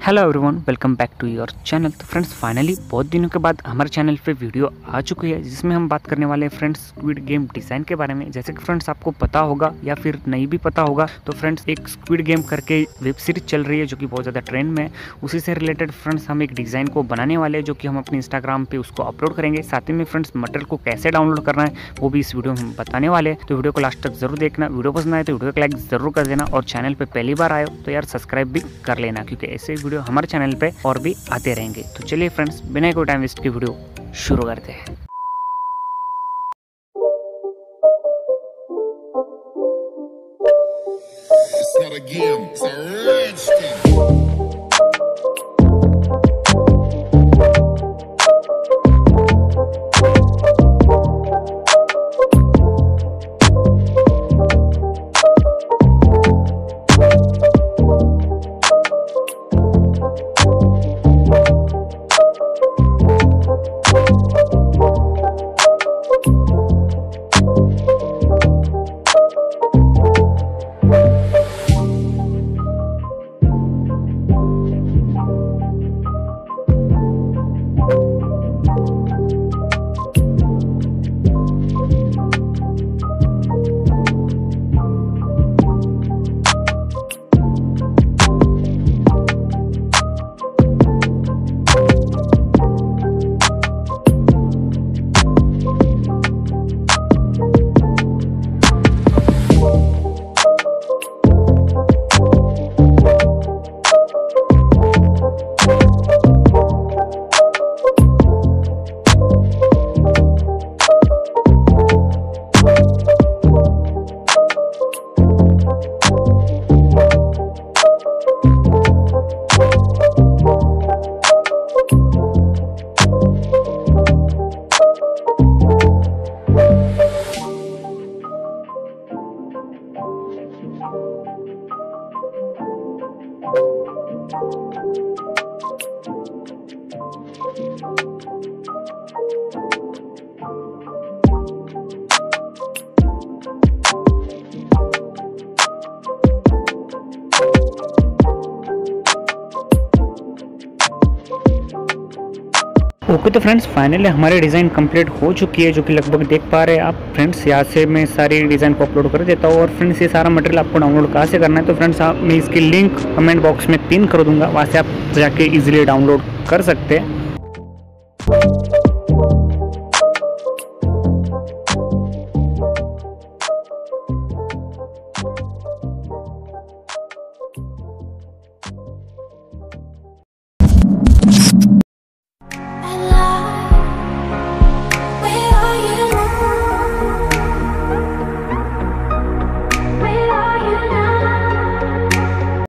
Hello everyone, welcome back to your channel. तो friends, finally बहुत दिनों के बाद हमारे चैनल पे वीडियो आ चुकी है जिसमें हम बात करने वाले हैं फ्रेंड्स स्क्विड गेम डिज़ाइन के बारे में। जैसे कि फ्रेंड्स आपको पता होगा या फिर नहीं भी पता होगा, तो फ्रेंड्स एक स्क्विड गेम करके वेब सीरीज चल रही है जो कि बहुत ज़्यादा ट्रेंड में है। उसी से रिलेटेड फ्रेंड्स हम एक डिज़ाइन को बनाने वाले हैं जो कि हम अपने इंस्टाग्राम पर उसको अपलोड करेंगे। साथ ही में फ्रेंड्स मटेरियल को कैसे डाउनलोड करना है वो भी इस वीडियो में हम बताने वाले हैं। तो वीडियो को लास्ट तक जरूर देखना। वीडियो पसंद आए तो वीडियो को लाइक जरूर कर देना, और चैनल पर पहली बार आए हो तो यार सब्सक्राइब भी कर लेना, क्योंकि ऐसे वीडियो हमारे चैनल पे और भी आते रहेंगे। तो चलिए फ्रेंड्स, बिना कोई टाइम वेस्ट के वीडियो शुरू करते हैं। It's not a game, it's a rich thing. Okay, तो फ्रेंड्स फाइनली हमारी डिज़ाइन कंप्लीट हो चुकी है, जो कि लगभग देख पा रहे हैं आप। फ्रेंड्स यहाँ से मैं सारी डिज़ाइन को अपलोड कर देता हूँ। और फ्रेंड्स ये सारा मटेरियल आपको डाउनलोड कहाँ से करना है, तो फ्रेंड्स मैं इसकी लिंक कमेंट बॉक्स में पिन कर दूंगा, वहाँ से आप जाके इजीली डाउनलोड कर सकते हैं।